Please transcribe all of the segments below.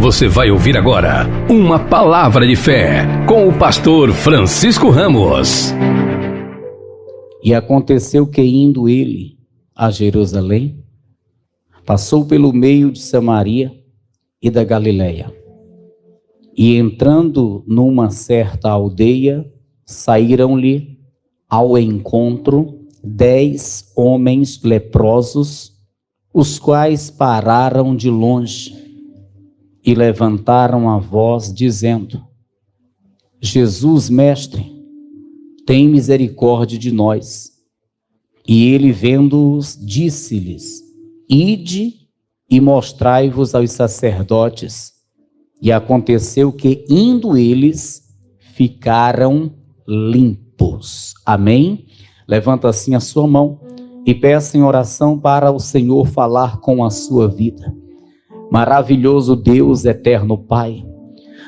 Você vai ouvir agora uma palavra de fé com o pastor Francisco Ramos. E aconteceu que, indo ele a Jerusalém, passou pelo meio de Samaria e da Galileia. E entrando numa certa aldeia, saíram-lhe ao encontro 10 homens leprosos, os quais pararam de longe e levantaram a voz, dizendo: Jesus, mestre, tem misericórdia de nós. E ele, vendo-os, disse-lhes: Ide e mostrai-vos aos sacerdotes. E aconteceu que, indo eles, ficaram limpos. Amém? Levanta assim a sua mão e peça em oração para o Senhor falar com a sua vida. Maravilhoso Deus, eterno Pai,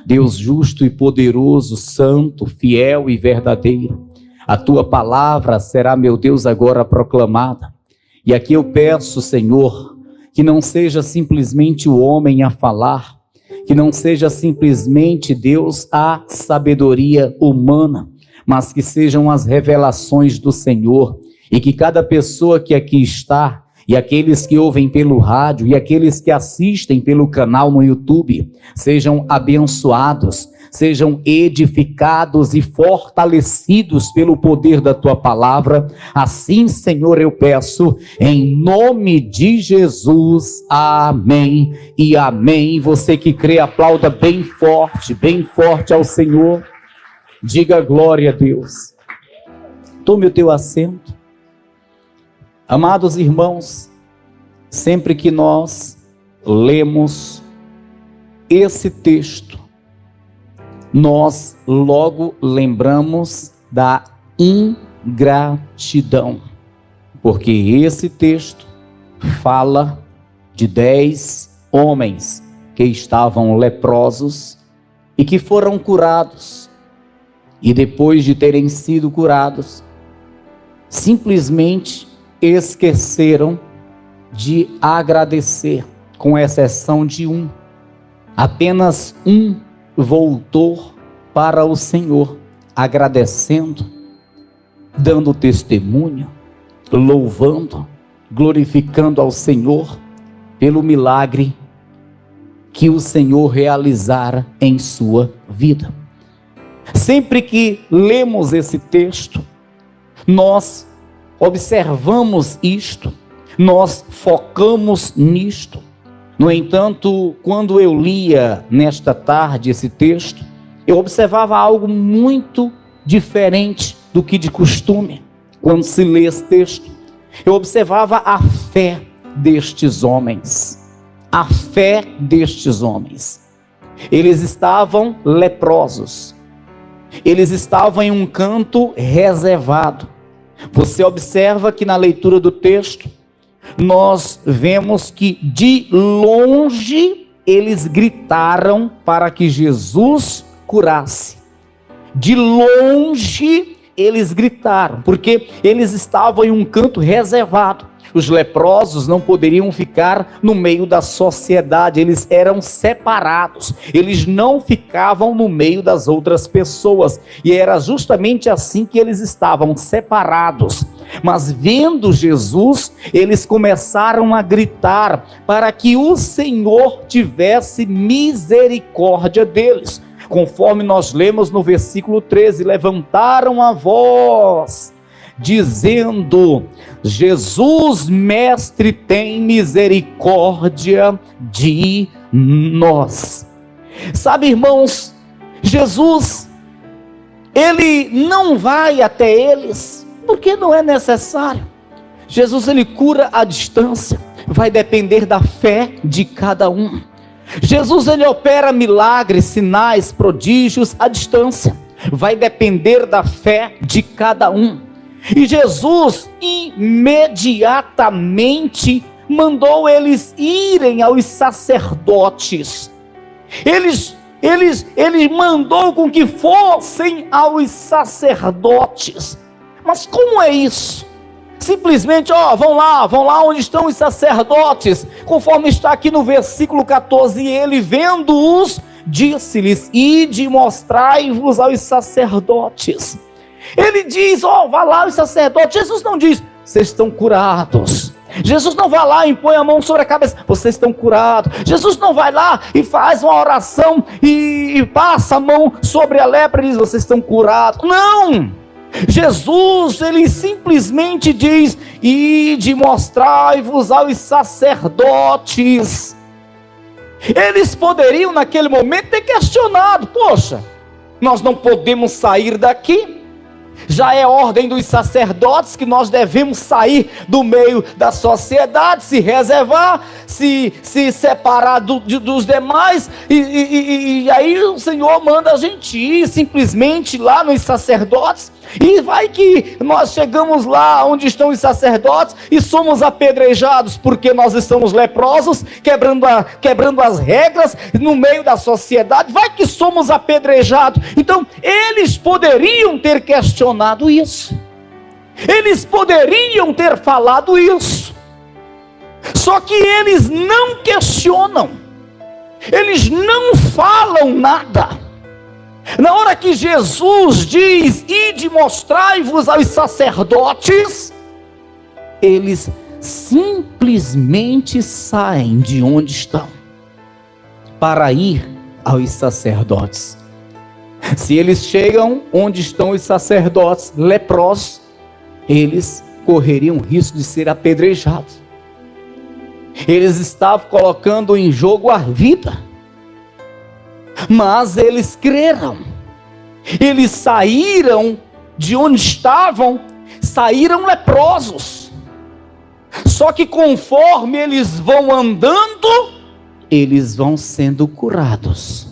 Deus justo e poderoso, santo, fiel e verdadeiro, a tua palavra será, meu Deus, agora proclamada. E aqui eu peço, Senhor, que não seja simplesmente o homem a falar, que não seja simplesmente, Deus, a sabedoria humana, mas que sejam as revelações do Senhor, e que cada pessoa que aqui está, e aqueles que ouvem pelo rádio, e aqueles que assistem pelo canal no YouTube, sejam abençoados, sejam edificados e fortalecidos pelo poder da tua palavra. Assim, Senhor, eu peço, em nome de Jesus, amém e amém. Você que crê, aplauda bem forte ao Senhor. Diga glória a Deus. Tome o teu assento. Amados irmãos, sempre que nós lemos esse texto, nós logo lembramos da ingratidão, porque esse texto fala de 10 homens que estavam leprosos e que foram curados, e depois de terem sido curados, simplesmente esqueceram de agradecer, com exceção de um. Apenas um voltou para o Senhor, agradecendo, dando testemunho, louvando, glorificando ao Senhor pelo milagre que o Senhor realizara em sua vida. Sempre que lemos esse texto, nós observamos isto, nós focamos nisto. No entanto, quando eu lia nesta tarde esse texto, eu observava algo muito diferente do que de costume quando se lê esse texto. Eu observava a fé destes homens. A fé destes homens. Eles estavam leprosos. Eles estavam em um canto reservado. Você observa que na leitura do texto, nós vemos que de longe eles gritaram para que Jesus curasse. De longe eles gritaram, porque eles estavam em um canto reservado. Os leprosos não poderiam ficar no meio da sociedade, eles eram separados, eles não ficavam no meio das outras pessoas, e era justamente assim que eles estavam, separados. Mas vendo Jesus, eles começaram a gritar para que o Senhor tivesse misericórdia deles. Conforme nós lemos no versículo 13, levantaram a voz, dizendo: Jesus, mestre, tem misericórdia de nós. Sabe, irmãos, Jesus, ele não vai até eles, porque não é necessário. Jesus, ele cura à distância, vai depender da fé de cada um. Jesus, ele opera milagres, sinais, prodígios à distância, vai depender da fé de cada um. E Jesus imediatamente mandou eles irem aos sacerdotes. Ele mandou com que fossem aos sacerdotes. Mas como é isso? simplesmente, vão lá onde estão os sacerdotes, conforme está aqui no versículo 14, e ele vendo-os, disse-lhes, ide mostrai-vos aos sacerdotes. Ele diz, vá lá os sacerdotes. Jesus não diz, vocês estão curados. Jesus não vai lá e põe a mão sobre a cabeça, vocês estão curados. Jesus não vai lá e faz uma oração e passa a mão sobre a lepra e diz, vocês estão curados. Não! Jesus, ele simplesmente diz, ide mostrai-vos aos sacerdotes. Eles poderiam naquele momento ter questionado, poxa, nós não podemos sair daqui, já é ordem dos sacerdotes que nós devemos sair do meio da sociedade, se reservar, se separar dos demais, e aí o Senhor manda a gente ir simplesmente lá nos sacerdotes, e vai que nós chegamos lá onde estão os sacerdotes e somos apedrejados porque nós estamos leprosos, quebrando as regras no meio da sociedade, vai que somos apedrejados. Então eles poderiam ter questionado isso, eles poderiam ter falado isso, só que eles não questionam, eles não falam nada. Na hora que Jesus diz, ide mostrai-vos aos sacerdotes, eles simplesmente saem de onde estão, para ir aos sacerdotes. Se eles chegam onde estão os sacerdotes leprosos, eles correriam risco de ser apedrejados. Eles estavam colocando em jogo a vida. Mas eles creram, eles saíram de onde estavam, saíram leprosos. Só que conforme eles vão andando, eles vão sendo curados.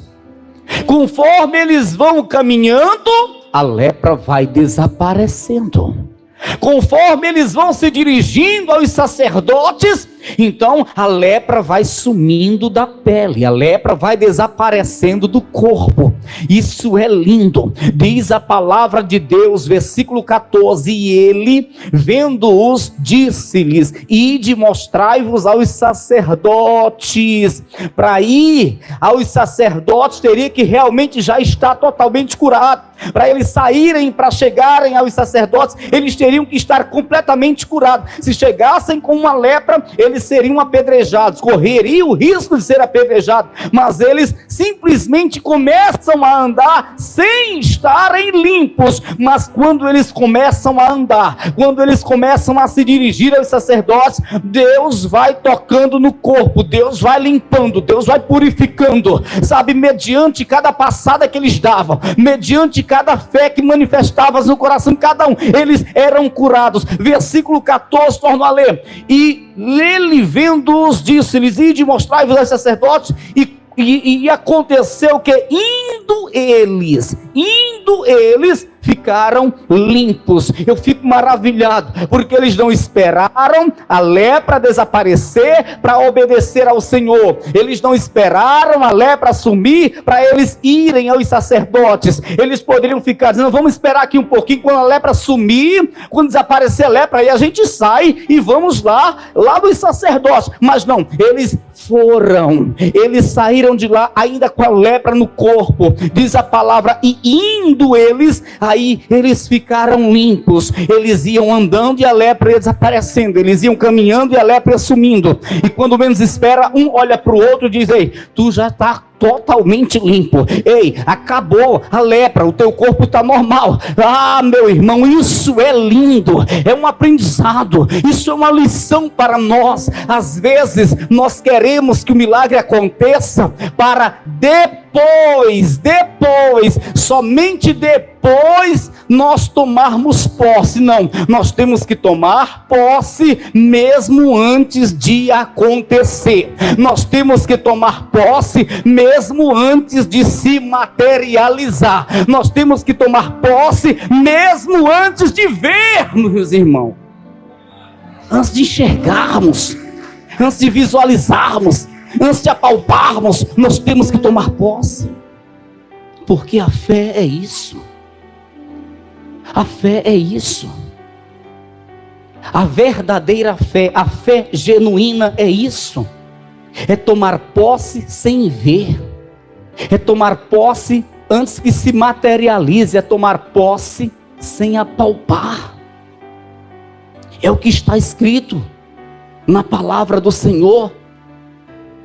Conforme eles vão caminhando, a lepra vai desaparecendo. Conforme eles vão se dirigindo aos sacerdotes, então a lepra vai sumindo da pele, a lepra vai desaparecendo do corpo. Isso é lindo. Diz a palavra de Deus, versículo 14, e ele, vendo-os, disse-lhes, ide mostrai-vos aos sacerdotes. Para ir aos sacerdotes teria que realmente já estar totalmente curado. Para eles saírem, para chegarem aos sacerdotes, eles teriam que estar completamente curados. Se chegassem com uma lepra, eles seriam apedrejados, correriam o risco de ser apedrejados, mas eles simplesmente começam a andar sem estarem limpos. Mas quando eles começam a andar, quando eles começam a se dirigir aos sacerdotes, Deus vai tocando no corpo, Deus vai limpando, Deus vai purificando, sabe, mediante cada passada que eles davam, mediante cada fé que manifestavas no coração de cada um, eles eram curados. Versículo 14, torno a ler, e ele vendo-os, disse-lhes, ide mostrai-vos aos sacerdotes, e aconteceu que indo eles ficaram limpos. Eu fico maravilhado, porque eles não esperaram a lepra desaparecer para obedecer ao Senhor. Eles não esperaram a lepra sumir para eles irem aos sacerdotes. Eles poderiam ficar dizendo, vamos esperar aqui um pouquinho, quando a lepra sumir, quando desaparecer a lepra, aí a gente sai e vamos lá dos sacerdotes. Mas não, eles foram, eles saíram de lá ainda com a lepra no corpo. Diz a palavra, e indo eles, aí eles ficaram limpos. Eles iam andando e a lepra ia desaparecendo, eles iam caminhando e a lepra ia sumindo, e quando menos espera, um olha para o outro e diz, ei, tu já está totalmente limpo, ei, acabou a lepra, o teu corpo está normal. Ah, meu irmão, isso é lindo, é um aprendizado, isso é uma lição para nós. Às vezes nós queremos que o milagre aconteça para depois, somente depois nós tomarmos posse. Não, nós temos que tomar posse mesmo antes de acontecer. Nós temos que tomar posse mesmo antes de se materializar. Nós temos que tomar posse mesmo antes de vermos, meus irmãos. Antes de enxergarmos, antes de visualizarmos, antes de apalparmos, nós temos que tomar posse. Porque a fé é isso. A fé é isso. A verdadeira fé, a fé genuína é isso. É tomar posse sem ver. É tomar posse antes que se materialize. É tomar posse sem apalpar. É o que está escrito na palavra do Senhor.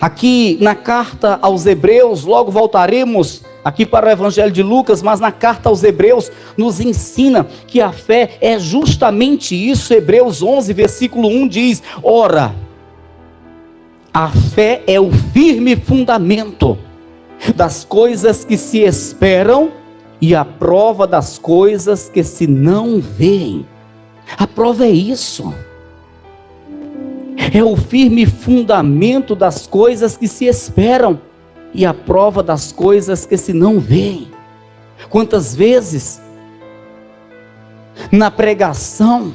Aqui na carta aos Hebreus, logo voltaremos aqui para o Evangelho de Lucas, mas na carta aos Hebreus nos ensina que a fé é justamente isso. Hebreus 11, versículo 1 diz: ora, a fé é o firme fundamento das coisas que se esperam e a prova das coisas que se não veem. A prova é isso. É o firme fundamento das coisas que se esperam e a prova das coisas que se não veem. Quantas vezes na pregação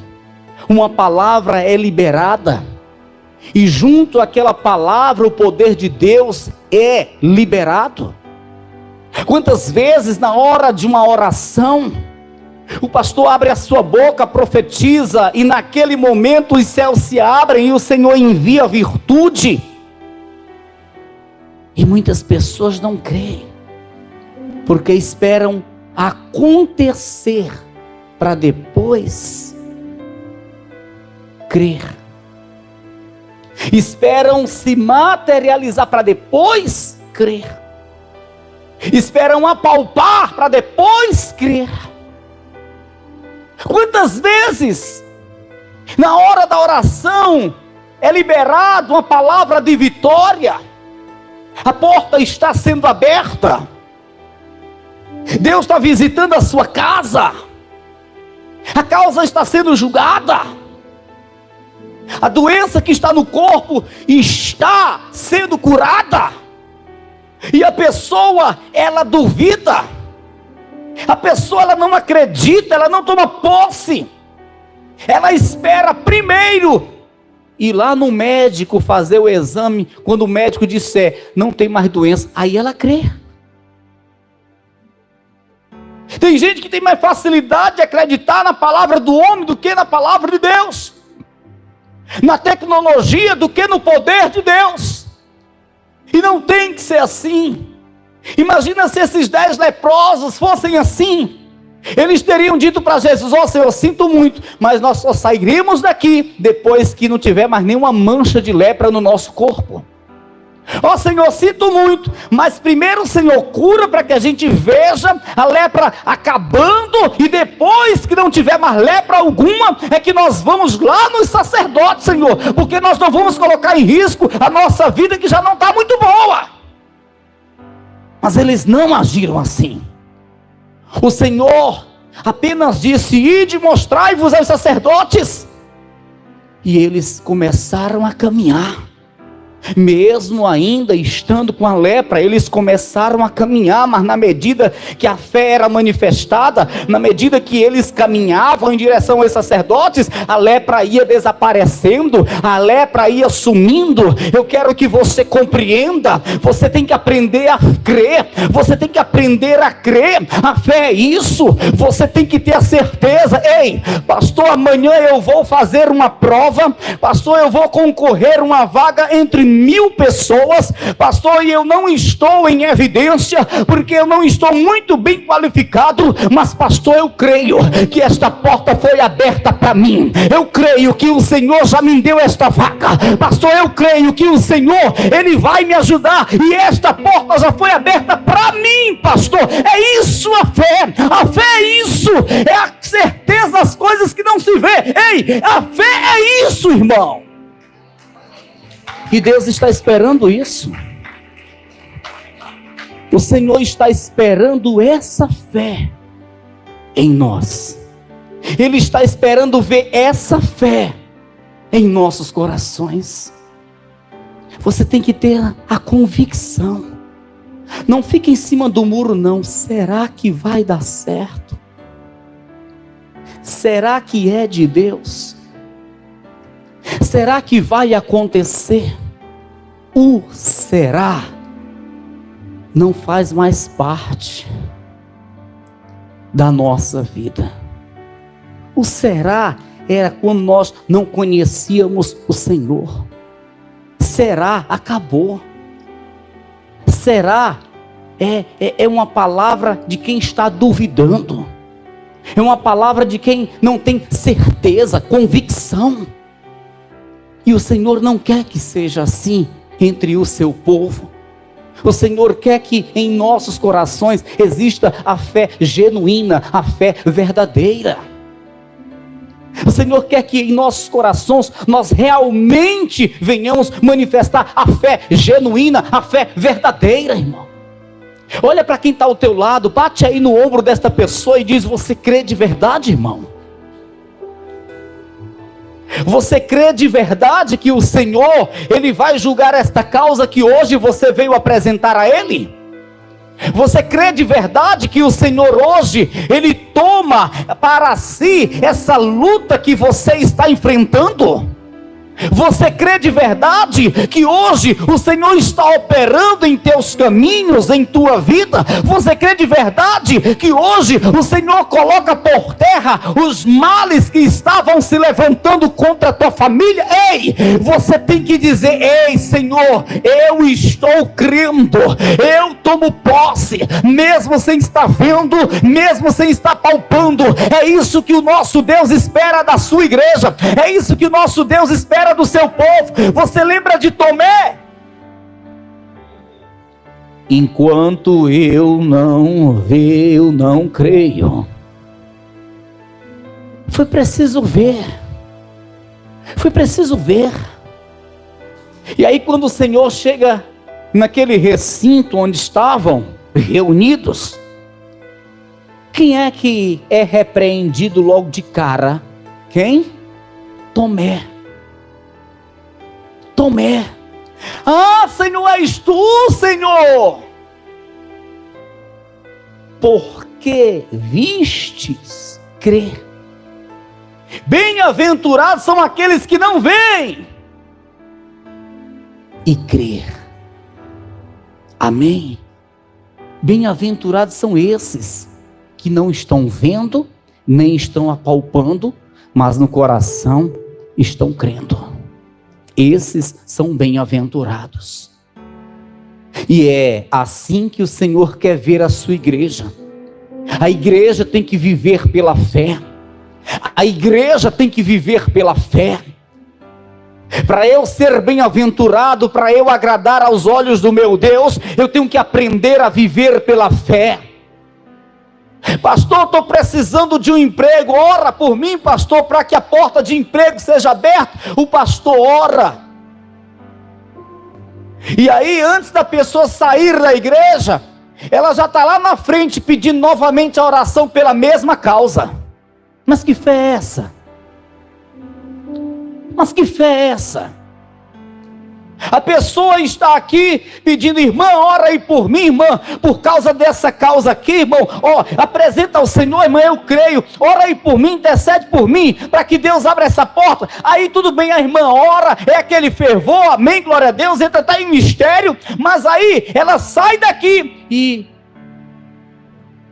uma palavra é liberada e junto àquela palavra o poder de Deus é liberado? Quantas vezes na hora de uma oração o pastor abre a sua boca, profetiza, e naquele momento os céus se abrem e o Senhor envia virtude. E muitas pessoas não creem, porque esperam acontecer para depois crer. Esperam se materializar para depois crer. Esperam apalpar para depois crer. Quantas vezes, na hora da oração, é liberada uma palavra de vitória, a porta está sendo aberta, Deus está visitando a sua casa, a causa está sendo julgada, a doença que está no corpo está sendo curada, e a pessoa, ela duvida, a pessoa ela não acredita, ela não toma posse, ela espera primeiro ir lá no médico fazer o exame. Quando o médico disser não tem mais doença, aí ela crê. Tem gente que tem mais facilidade de acreditar na palavra do homem do que na palavra de Deus, na tecnologia do que no poder de Deus, e não tem que ser assim. Imagina se esses 10 leprosos fossem assim. Eles teriam dito para Jesus: ó Senhor, eu sinto muito, mas nós só sairemos daqui depois que não tiver mais nenhuma mancha de lepra no nosso corpo. Ó Senhor, sinto muito, mas primeiro, Senhor, cura para que a gente veja a lepra acabando, e depois que não tiver mais lepra alguma, é que nós vamos lá nos sacerdotes, Senhor, porque nós não vamos colocar em risco a nossa vida que já não está muito boa. Mas eles não agiram assim. O Senhor apenas disse: ide, mostrai-vos aos sacerdotes. E eles começaram a caminhar. Mesmo ainda estando com a lepra, eles começaram a caminhar, mas na medida que a fé era manifestada, na medida que eles caminhavam em direção aos sacerdotes, a lepra ia desaparecendo, a lepra ia sumindo. Eu quero que você compreenda, você tem que aprender a crer, você tem que aprender a crer. A fé é isso, você tem que ter a certeza: ei, pastor, amanhã eu vou fazer uma prova, pastor, eu vou concorrer uma vaga entre 1000 pessoas, pastor, e eu não estou em evidência, porque eu não estou muito bem qualificado, mas pastor, eu creio que esta porta foi aberta para mim, eu creio que o Senhor já me deu esta vaga, pastor, eu creio que o Senhor, Ele vai me ajudar, e esta porta já foi aberta para mim, pastor. É isso a fé é isso, é a certeza das coisas que não se vê. Ei, a fé é isso, irmão. E Deus está esperando isso. O Senhor está esperando essa fé em nós. Ele está esperando ver essa fé em nossos corações. Você tem que ter a convicção. Não fique em cima do muro, não. Será que vai dar certo? Será que é de Deus? Será que vai acontecer? O será não faz mais parte da nossa vida. O será era quando nós não conhecíamos o Senhor. Será? Acabou. Será? É uma palavra de quem está duvidando. É uma palavra de quem não tem certeza, convicção. E o Senhor não quer que seja assim entre o seu povo. O Senhor quer que em nossos corações exista a fé genuína, a fé verdadeira. O Senhor quer que em nossos corações nós realmente venhamos manifestar a fé genuína, a fé verdadeira, irmão. Olha para quem está ao teu lado, bate aí no ombro desta pessoa e diz: você crê de verdade, irmão? Você crê de verdade que o Senhor, Ele vai julgar esta causa que hoje você veio apresentar a Ele? Você crê de verdade que o Senhor hoje, Ele toma para si essa luta que você está enfrentando? Você crê de verdade que hoje o Senhor está operando em teus caminhos, em tua vida? Você crê de verdade que hoje o Senhor coloca por terra os males que estavam se levantando contra a tua família? Ei, você tem que dizer: ei, Senhor, eu estou crendo, eu tomo posse, mesmo sem estar vendo, mesmo sem estar palpando. É isso que o nosso Deus espera da sua igreja, é isso que o nosso Deus espera do seu povo. Você lembra de Tomé? Enquanto eu não ver, eu não creio. Foi preciso ver. Foi preciso ver. E aí quando o Senhor chega naquele recinto onde estavam reunidos, quem é que é repreendido logo de cara? Quem? Tomé. Tomé. Ah, Senhor, és tu, Senhor, porque vistes crer. Bem-aventurados são aqueles que não veem e crer. Amém. Bem-aventurados são esses que não estão vendo, nem estão apalpando, mas no coração estão crendo. Esses são bem-aventurados. E é assim que o Senhor quer ver a sua igreja. A igreja tem que viver pela fé. A igreja tem que viver pela fé. Para eu ser bem-aventurado, para eu agradar aos olhos do meu Deus, eu tenho que aprender a viver pela fé. Pastor, estou precisando de um emprego. Ora por mim, pastor, para que a porta de emprego seja aberta. O pastor ora. E aí, antes da pessoa sair da igreja, ela já está lá na frente pedindo novamente a oração pela mesma causa. Mas que fé é essa? Mas que fé é essa? A pessoa está aqui pedindo: irmã, ora aí por mim, irmã, por causa dessa causa aqui, irmão, apresenta ao Senhor, irmã, eu creio, ora aí por mim, intercede por mim, para que Deus abra essa porta. Aí tudo bem, a irmã ora, é aquele fervor, amém, glória a Deus, entra até em mistério, mas aí ela sai daqui e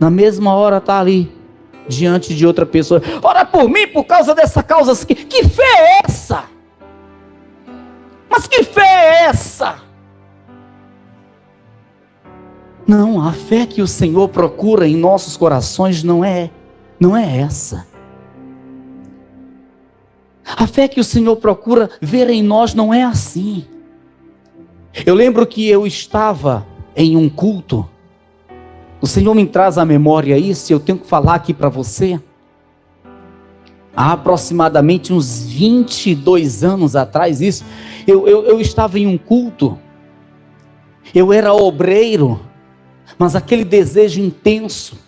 na mesma hora está ali, diante de outra pessoa: ora por mim, por causa dessa causa aqui. Que fé é essa? Mas que fé é essa? Não, a fé que o Senhor procura em nossos corações não é essa. A fé que o Senhor procura ver em nós não é assim. Eu lembro que eu estava em um culto. O Senhor me traz à memória isso, e eu tenho que falar aqui para você. Há aproximadamente uns 22 anos atrás, isso, eu estava em um culto, eu era obreiro, mas aquele desejo intenso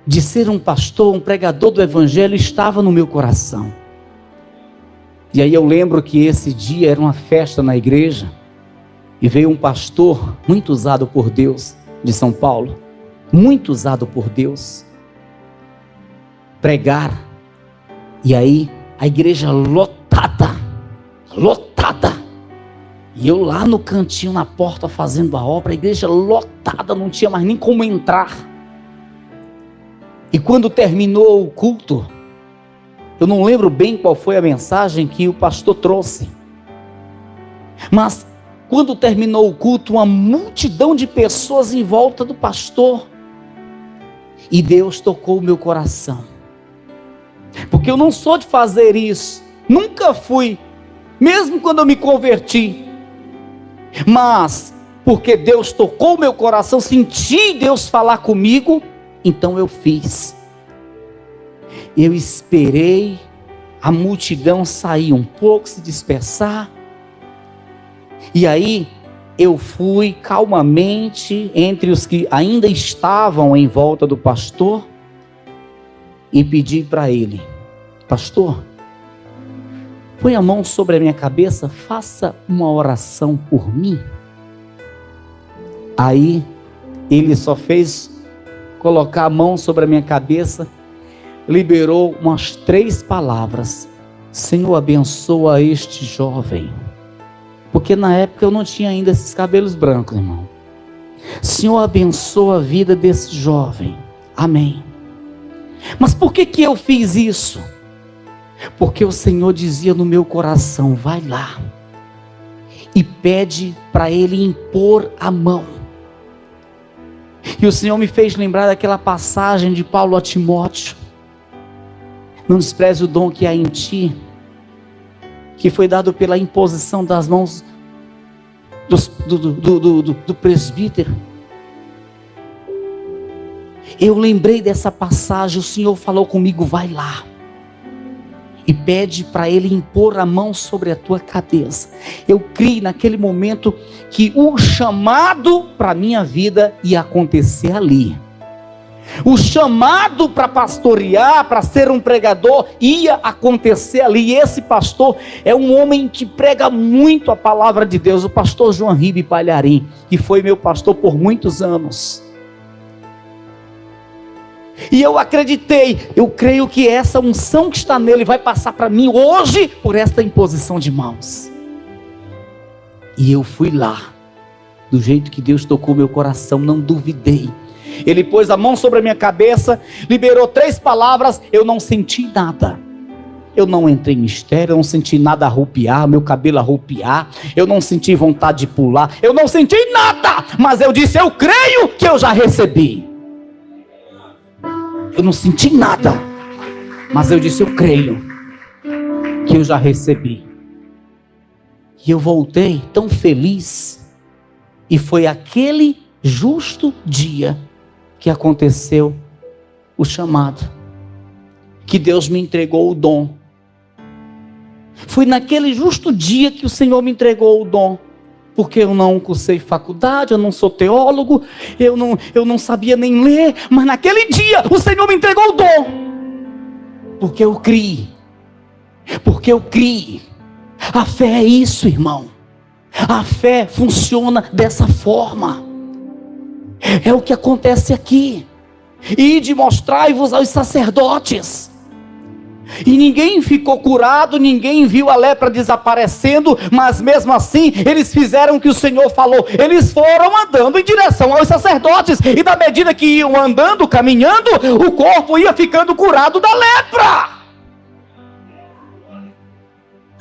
de ser um pastor, um pregador do evangelho estava no meu coração. E aí eu lembro que esse dia era uma festa na igreja, e veio um pastor muito usado por Deus, de São Paulo, muito usado por Deus, pregar. E aí, a igreja lotada, e eu lá no cantinho, na porta, fazendo a obra, a igreja lotada, não tinha mais nem como entrar. E quando terminou o culto, Eu não lembro bem qual foi a mensagem que o pastor trouxe. Mas quando terminou o culto, uma multidão de pessoas em volta do pastor. E Deus tocou o meu coração. Porque eu não sou de fazer isso. Nunca fui. Mesmo quando eu me converti. Mas, porque Deus tocou o meu coração, senti Deus falar comigo, então eu fiz. Eu esperei a multidão sair um pouco, se dispersar. E aí, eu fui calmamente entre os que ainda estavam em volta do pastor e pedi para ele: pastor, põe a mão sobre a minha cabeça, faça uma oração por mim. Aí, ele só fez colocar a mão sobre a minha cabeça, liberou umas 3 palavras: Senhor, abençoa este jovem. Porque na época eu não tinha ainda esses cabelos brancos, irmão. Senhor, abençoa a vida desse jovem. Amém. Mas por que eu fiz isso? Porque o Senhor dizia no meu coração: vai lá e pede para ele impor a mão. E o Senhor me fez lembrar daquela passagem de Paulo a Timóteo: não despreze o dom que há em ti, que foi dado pela imposição das mãos do presbítero. Eu lembrei dessa passagem. O Senhor falou comigo: vai lá e pede para ele impor a mão sobre a tua cabeça. Eu criei naquele momento que o chamado para a minha vida ia acontecer ali. O chamado para pastorear, para ser um pregador, ia acontecer ali. E esse pastor é um homem que prega muito a palavra de Deus, o pastor João Ribe Palharim, que foi meu pastor por muitos anos. E eu acreditei, eu creio que essa unção que está nele vai passar para mim hoje, por esta imposição de mãos. E eu fui lá, do jeito que Deus tocou meu coração, não duvidei. Ele pôs a mão sobre a minha cabeça, liberou 3 palavras, eu não senti nada. Eu não entrei em mistério, eu não senti nada arrupiar, meu cabelo arrupiar, eu não senti vontade de pular, eu não senti nada, mas eu disse: eu creio que eu já recebi. Eu não senti nada, mas eu disse: eu creio que eu já recebi. E eu voltei tão feliz, e foi aquele justo dia que aconteceu o chamado, que Deus me entregou o dom. Foi naquele justo dia que o Senhor me entregou o dom, porque eu não cursei faculdade, eu não sou teólogo, eu não sabia nem ler, mas naquele dia o Senhor me entregou o dom, porque eu criei. A fé é isso, irmão. A fé funciona dessa forma. É o que acontece aqui. Ide mostrai-vos aos sacerdotes. E ninguém ficou curado, ninguém viu a lepra desaparecendo, mas mesmo assim eles fizeram o que o Senhor falou. Eles foram andando em direção aos sacerdotes, e na medida que iam andando, caminhando, o corpo ia ficando curado da lepra.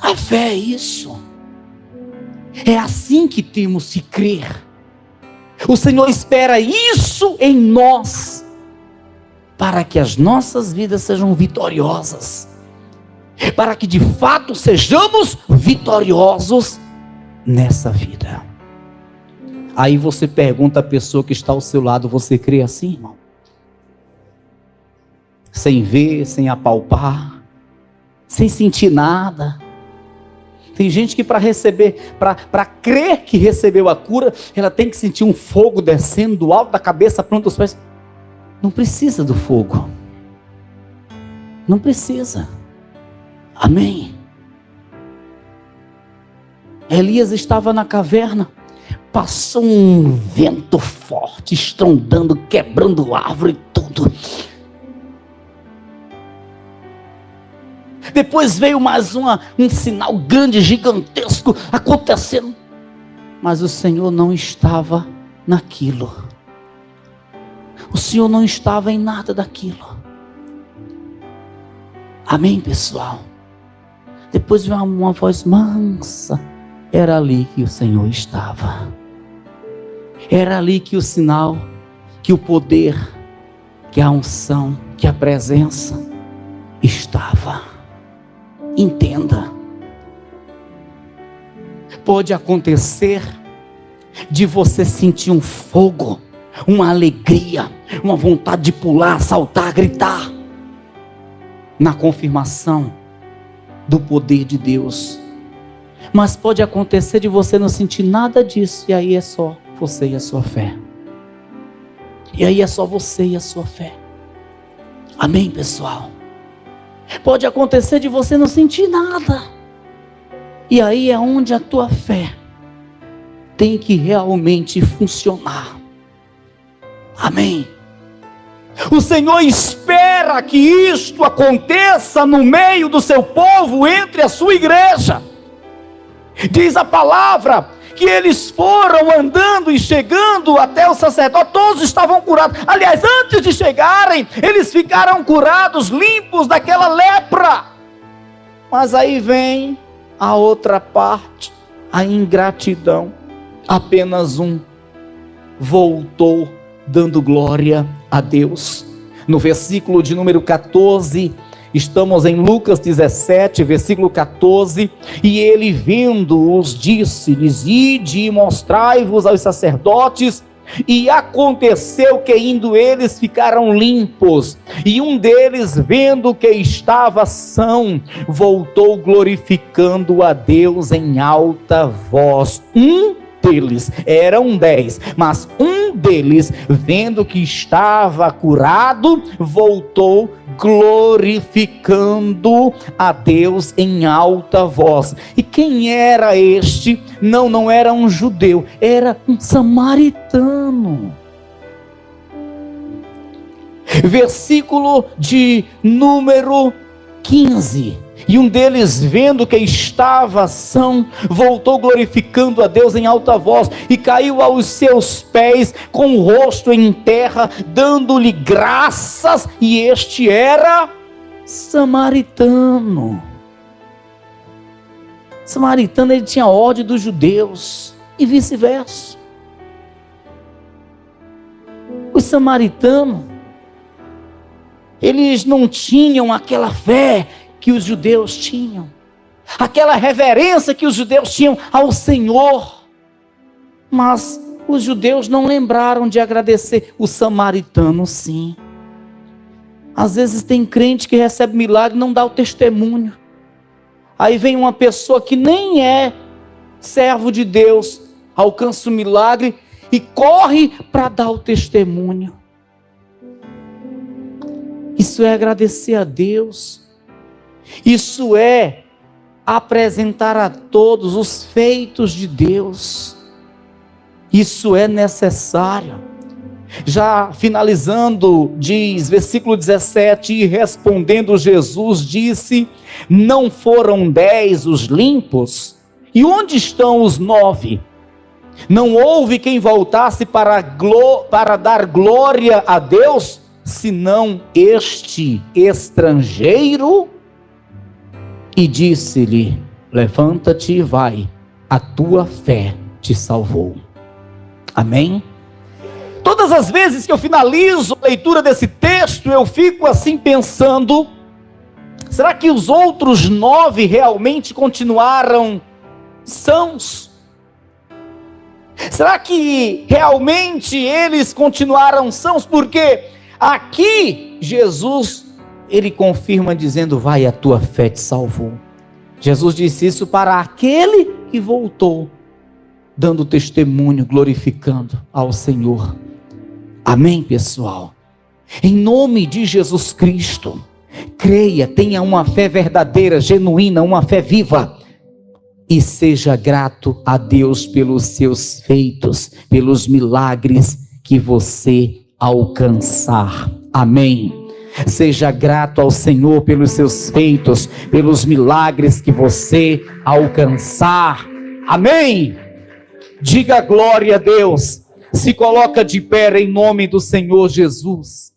A fé é isso. É assim que temos que crer. O Senhor espera isso em nós, para que as nossas vidas sejam vitoriosas, para que de fato sejamos vitoriosos nessa vida. Aí você pergunta à pessoa que está ao seu lado: você crê assim, irmão? Sem ver, sem apalpar, sem sentir nada. Tem gente que para receber, para crer que recebeu a cura, ela tem que sentir um fogo descendo do alto da cabeça, pronto aos pés. Não precisa do fogo. Não precisa. Amém. Elias estava na caverna, passou um vento forte, estrondando, quebrando árvore e tudo. Depois veio mais um sinal grande, gigantesco acontecendo. Mas o Senhor não estava naquilo. O Senhor não estava em nada daquilo. Amém, pessoal? Depois veio uma voz mansa. Era ali que o Senhor estava. Era ali que o sinal, que o poder, que a unção, que a presença estava. Entenda. Pode acontecer de você sentir um fogo, uma alegria, uma vontade de pular, saltar, gritar, na confirmação do poder de Deus. Mas pode acontecer de você não sentir nada disso, e aí é só você e a sua fé. E aí é só você e a sua fé. Amém, pessoal? Pode acontecer de você não sentir nada, e aí é onde a tua fé tem que realmente funcionar. Amém? O Senhor espera que isto aconteça no meio do seu povo, entre a sua igreja. Diz a palavra que eles foram andando e chegando até o sacerdote, todos estavam curados. Aliás, antes de chegarem, eles ficaram curados, limpos daquela lepra. Mas aí vem a outra parte, a ingratidão. Apenas um voltou dando glória a Deus. No versículo de número 14, estamos em Lucas 17, versículo 14, e ele vendo-os, disse-lhes: ide e mostrai-vos aos sacerdotes. E aconteceu que indo eles ficaram limpos, e um deles, vendo que estava são, voltou glorificando a Deus em alta voz. Deles, eram 10, mas um deles, vendo que estava curado, voltou glorificando a Deus em alta voz. E quem era este? Não era um judeu, era um samaritano. Versículo de número 15. E um deles, vendo que estava são, voltou glorificando a Deus em alta voz, e caiu aos seus pés com o rosto em terra, dando-lhe graças, e este era samaritano. Samaritano, ele tinha ódio dos judeus, e vice-versa. Os samaritanos, eles não tinham aquela fé que os judeus tinham, aquela reverência que os judeus tinham ao Senhor. Mas os judeus não lembraram de agradecer. O samaritano, sim. Às vezes tem crente que recebe milagre e não dá o testemunho. Aí vem uma pessoa que nem é servo de Deus, alcança o milagre e corre para dar o testemunho. Isso é agradecer a Deus. Isso é apresentar a todos os feitos de Deus. Isso é necessário. Já finalizando, diz, versículo 17, e respondendo Jesus, disse: não foram 10 os limpos? E onde estão os 9? Não houve quem voltasse para dar glória a Deus, senão este estrangeiro? E disse-lhe: levanta-te e vai, a tua fé te salvou. Amém? Todas as vezes que eu finalizo a leitura desse texto, eu fico assim pensando: será que os outros 9 realmente continuaram sãos? Será que realmente eles continuaram sãos? Porque aqui Jesus, ele confirma dizendo: vai, a tua fé te salvou. Jesus disse isso para aquele que voltou, dando testemunho, glorificando ao Senhor. Amém, pessoal? Em nome de Jesus Cristo, creia, tenha uma fé verdadeira, genuína, uma fé viva, e seja grato a Deus pelos seus feitos, pelos milagres que você alcançar. Amém? Seja grato ao Senhor pelos seus feitos, pelos milagres que você alcançar. Amém? Diga glória a Deus. Se coloca de pé em nome do Senhor Jesus.